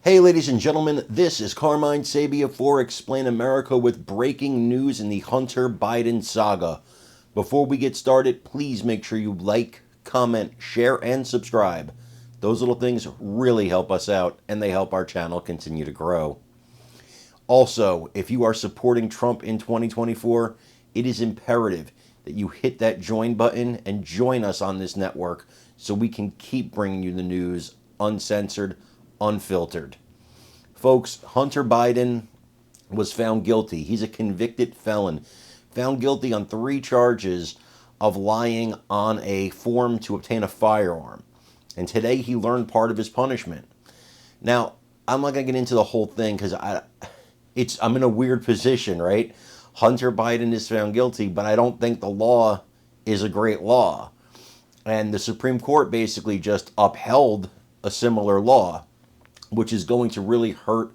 Hey, ladies and gentlemen, this is Carmine Sabia for Explain America with breaking news in the Hunter Biden saga. Before we get started, please make sure you like, comment, share, and subscribe. Those little things really help us out, and they help our channel continue to grow. Also, if you are supporting Trump in 2024, it is imperative that you hit that join button and join us on this network so we can keep bringing you the news uncensored, unfiltered. Folks, Hunter Biden was found guilty. He's a convicted felon, found guilty on 3 charges of lying on a form to obtain a firearm. And today he learned part of his punishment. Now, I'm not going to get into the whole thing because I'm in a weird position, right? Hunter Biden is found guilty, but I don't think the law is a great law. And the Supreme Court basically just upheld a similar law, which is going to really hurt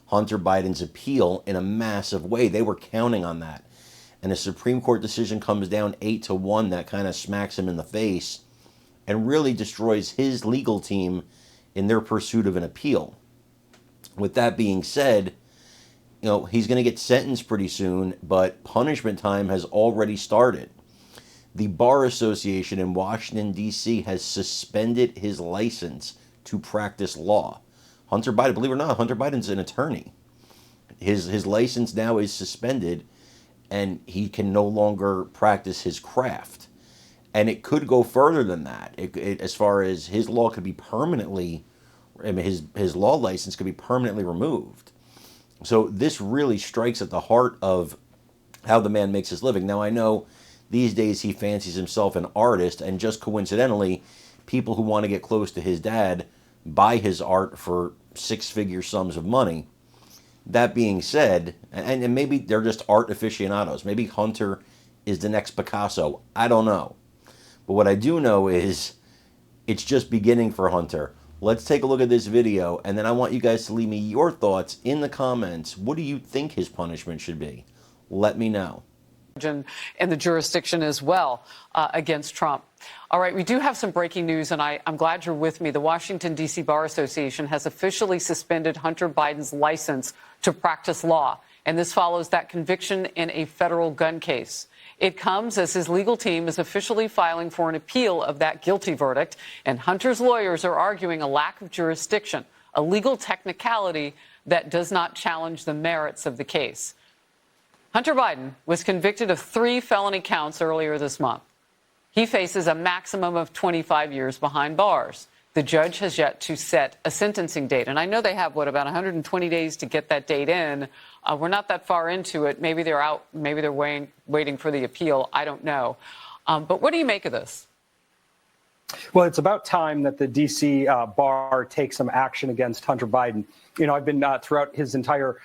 Hunter Biden's appeal in a massive way. They were counting on that. And a Supreme Court decision comes down 8-1 that kind of smacks him in the face and really destroys his legal team in their pursuit of an appeal. With that being said, he's going to get sentenced pretty soon, but punishment time has already started. The Bar Association in Washington, D.C. has suspended his license to practice law. Hunter Biden, believe it or not, Hunter Biden's an attorney. His license now is suspended, and he can no longer practice his craft. And it could go further than that. As far as his law could be permanently, his law license could be permanently removed. So this really strikes at the heart of how the man makes his living. Now, I know these days he fancies himself an artist, and just coincidentally, people who want to get close to his dad buy his art for 6-figure sums of money. That being said, and maybe they're just art aficionados. Maybe Hunter is the next Picasso. I don't know. But what I do know is it's just beginning for Hunter. Let's take a look at this video, and then I want you guys to leave me your thoughts in the comments. What do you think his punishment should be? Let me know. And the jurisdiction as well against Trump. All right, we do have some breaking news, and I'm glad you're with me. The Washington, D.C. Bar Association has officially suspended Hunter Biden's license to practice law, and this follows that conviction in a federal gun case. It comes as his legal team is officially filing for an appeal of that guilty verdict, and Hunter's lawyers are arguing a lack of jurisdiction, a legal technicality that does not challenge the merits of the case. Hunter Biden was convicted of 3 felony counts earlier this month. He faces a maximum of 25 years behind bars. The judge has yet to set a sentencing date. And I know they have, about 120 days to get that date in. We're not that far into it. Maybe they're out. Maybe they're waiting for the appeal. I don't know. But what do you make of this? Well, it's about time that the D.C. bar takes some action against Hunter Biden. I've been throughout his entire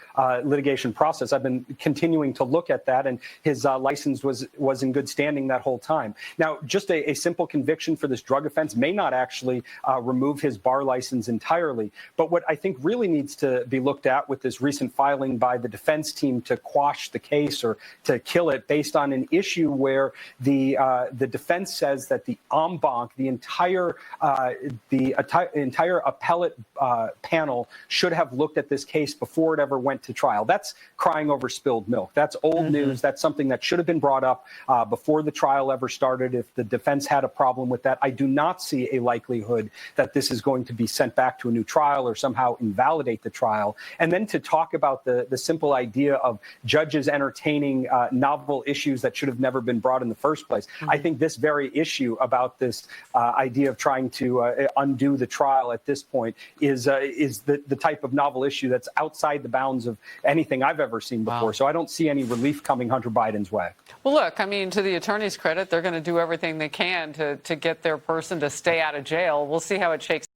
litigation process, I've been continuing to look at that, and his license was in good standing that whole time. Now, just a simple conviction for this drug offense may not actually remove his bar license entirely. But what I think really needs to be looked at with this recent filing by the defense team to quash the case or to kill it based on an issue where the defense says that the en banc, the entire appellate panel should have looked at this case before it ever went to trial. That's crying over spilled milk. That's old news. That's something that should have been brought up before the trial ever started. If the defense had a problem with that, I do not see a likelihood that this is going to be sent back to a new trial or somehow invalidate the trial. And then to talk about the simple idea of judges entertaining novel issues that should have never been brought in the first place. I think this very issue about this idea of trying to undo the trial at this point is the type of novel issue that's outside the bounds of anything I've ever seen before. Wow. So I don't see any relief coming Hunter Biden's way. Well, look, to the attorney's credit, they're going to do everything they can to get their person to stay out of jail. We'll see how it shakes